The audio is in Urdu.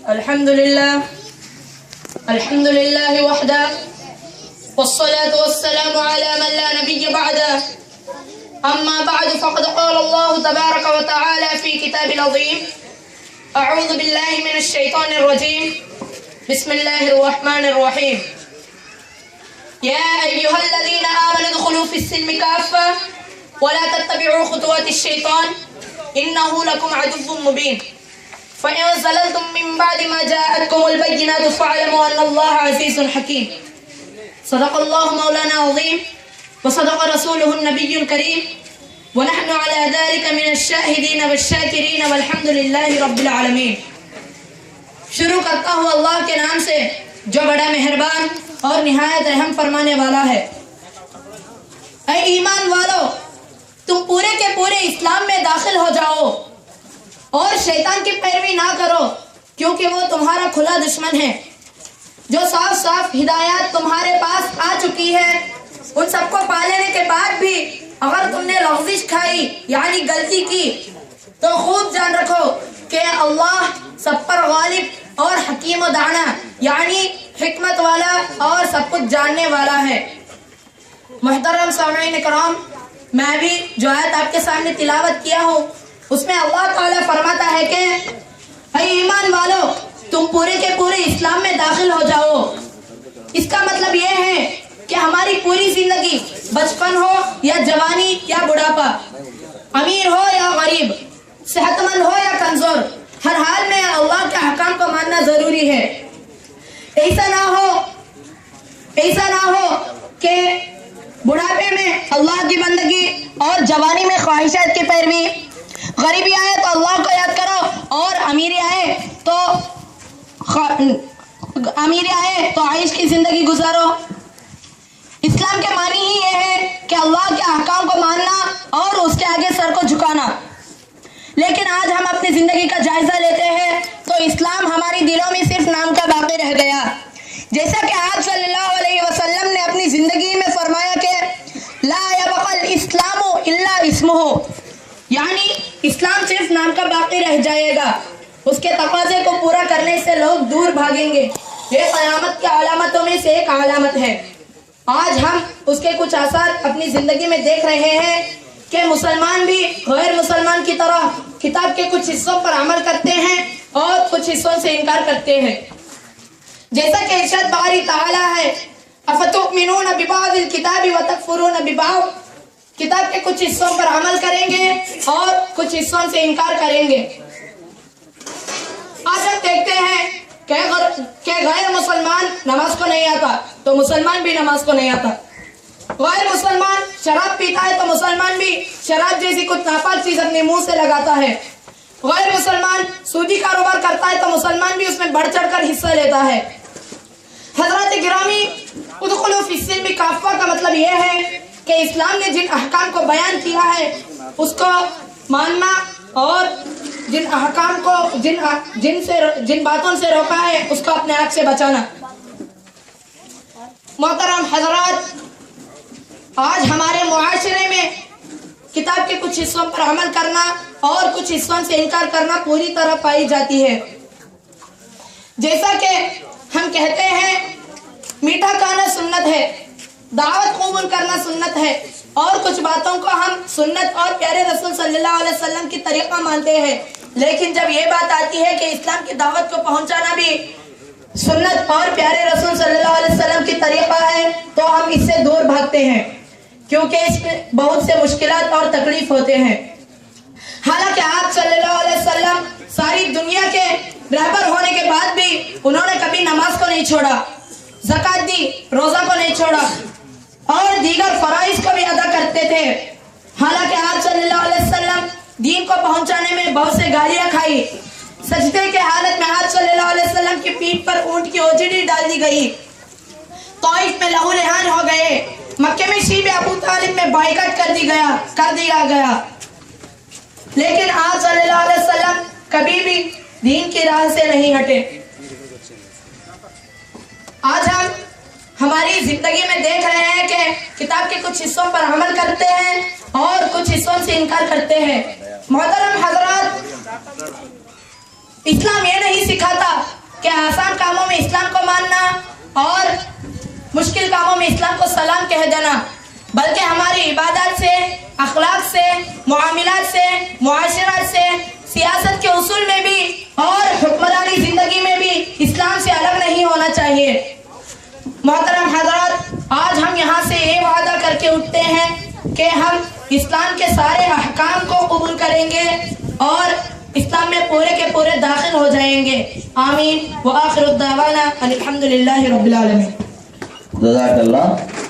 الحمد لله وحده والصلاة والسلام على من لا نبي بعده أما بعد فقد قال الله تبارك وتعالى في كتاب العظيم أعوذ بالله من الشيطان الرجيم بسم الله الرحمن الرحيم يا أيها الذين آمنوا ادخلوا في السلم كافة ولا تتبعوا خطوات الشيطان إنه لكم عدو مبين فإن زللتم من بعد ما جاءتكم البينات فاعلموا أن الله عزيز حكيم صدق الله مولانا عظيم وصدق رسوله النبي الكريم ونحن على ذلك من الشاهدين والشاكرين والحمد لله رب العالمين. شروع کرتا ہوں اللہ کے نام سے جو بڑا مہربان اور نہایت رحم فرمانے والا ہے. اے ایمان والو، تم پورے کے پورے اسلام میں داخل ہو جاؤ اور شیطان کی پیروی نہ کرو، کیونکہ وہ تمہارا کھلا دشمن ہے. جو صاف صاف ہدایات تمہارے پاس آ چکی ہے، ان سب کو پا لینے کے بعد بھی اگر تم نے لغزش کھائی یعنی غلطی کی تو خوب جان رکھو کہ اللہ سب پر غالب اور حکیم و دانا یعنی حکمت والا اور سب کچھ جاننے والا ہے. محترم سامعین کرام، میں بھی جو آیت آپ کے سامنے تلاوت کیا ہوں اس میں اللہ تعالیٰ فرماتا ہے کہ اے ایمان والو، تم پورے کے پورے اسلام میں داخل ہو جاؤ. اس کا مطلب یہ ہے کہ ہماری پوری زندگی، بچپن ہو یا جوانی یا بڑھاپا، امیر ہو یا غریب، صحت مند ہو یا کمزور، ہر حال میں اللہ کے احکام کو ماننا ضروری ہے. ایسا نہ ہو کہ بڑھاپے میں اللہ کی بندگی اور جوانی میں خواہشات کی پیروی، غریبی آئے تو اللہ کو یاد کرو اور امیری آئے تو عیش کی زندگی گزارو. اسلام کے معنی ہی یہ ہے کہ اللہ کے احکام کو ماننا اور اس کے آگے سر کو جھکانا. لیکن آج ہم اپنی زندگی کا جائزہ لیتے ہیں تو اسلام ہماری دلوں میں صرف نام کا باقی رہ گیا. جیسا کہ آپ صلی اللہ علیہ وسلم نے اپنی زندگی میں فرمایا کہ لا یبقى الاسلام الا اسمہ، یعنی اسلام صرف نام کا باقی رہ جائے گا، اس کے تقاضے کو پورا کرنے سے لوگ دور بھاگیں گے. یہ قیامت کی علامتوں میں سے ایک علامت ہے. آج ہم اس کے کچھ آثار اپنی زندگی میں دیکھ رہے ہیں کہ مسلمان بھی غیر مسلمان کی طرح کتاب کے کچھ حصوں پر عمل کرتے ہیں اور کچھ حصوں سے انکار کرتے ہیں. جیسا کہ ارشاد باری تعالیٰ ہے افتؤمنون ببعض الکتاب وتکفرون ببعض، کتاب کے کچھ حصوں پر عمل کریں گے اور کچھ حصوں سے انکار کریں گے. آج ہم دیکھتے ہیں کہ غیر مسلمان نماز کو نہیں آتا تو مسلمان بھی نماز کو نہیں آتا. غیر مسلمان شراب پیتا ہے تو مسلمان بھی شراب جیسی کچھ ناپاک چیز اپنے منہ سے لگاتا ہے. غیر مسلمان سودی کاروبار کرتا ہے تو مسلمان بھی اس میں بڑھ چڑھ کر حصہ لیتا ہے. حضرات گرامی، ادخلوا فی السلم کافہ کا مطلب یہ ہے کہ اسلام نے جن احکام کو بیان کیا ہے اس کو ماننا اور جن احکام کو جن باتوں سے روکا ہے اس کو اپنے آپ سے بچانا. محترم حضرات، آج ہمارے معاشرے میں کتاب کے کچھ حصوں پر عمل کرنا اور کچھ حصوں سے انکار کرنا پوری طرح پائی جاتی ہے. جیسا کہ ہم کہتے ہیں میٹھا کھانا سنت ہے، دعوت قبول کرنا سنت ہے، اور کچھ باتوں کو ہم سنت اور پیارے رسول صلی اللہ علیہ وسلم کی طریقہ مانتے ہیں. لیکن جب یہ بات آتی ہے کہ اسلام کی دعوت کو پہنچانا بھی سنت اور پیارے رسول صلی اللہ علیہ وسلم کی طریقہ ہے تو ہم اس سے دور بھاگتے ہیں، کیونکہ اس میں بہت سے مشکلات اور تکلیف ہوتے ہیں. حالانکہ آپ صلی اللہ علیہ وسلم ساری دنیا کے رہبر ہونے کے بعد بھی انہوں نے کبھی نماز کو نہیں چھوڑا، زکوٰۃ دی، روزہ کو نہیں چھوڑا اور دیگر فرائض کو بھی ادا کرتے تھے. حالانکہ آپ صلی اللہ علیہ وسلم دین کو پہنچانے میں بہت سے گالیاں کھائی. سجدے کے حالت میں آپ صلی اللہ علیہ وسلم کی پیٹھ پر اونٹ کی اوجڑی ڈال دی گئی، طائف میں لہو لہان ہو گئے، مکے میں شیب ابو طالب میں بائیکاٹ کر دیا گیا. لیکن آپ صلی اللہ علیہ وسلم کبھی بھی دین کی راہ سے نہیں ہٹے. آج ہم ہماری زندگی میں دیکھ رہے ہیں کہ کتاب کے کچھ حصوں پر عمل کرتے ہیں اور کچھ حصوں سے انکار کرتے ہیں. محترم حضرات، اسلام یہ نہیں سکھاتا کہ آسان کاموں میں اسلام کو ماننا اور مشکل کاموں میں اسلام کو سلام کہہ دینا، بلکہ ہماری عبادات سے، اخلاق سے، معاملات سے، معاشرات سے، سیاست کے اصول میں بھی اور حکمرانی زندگی میں بھی اسلام سے الگ نہیں ہونا چاہیے۔ محترم حضرات، آج ہم یہاں سے یہ وعدہ کر کے اٹھتے ہیں کہ ہم اسلام کے سارے احکام کو قبول کریں گے اور اسلام میں پورے کے پورے داخل ہو جائیں گے۔ آمین وآخر الدعوانا الحمدللہ رب العالمین۔ جزاک اللہ۔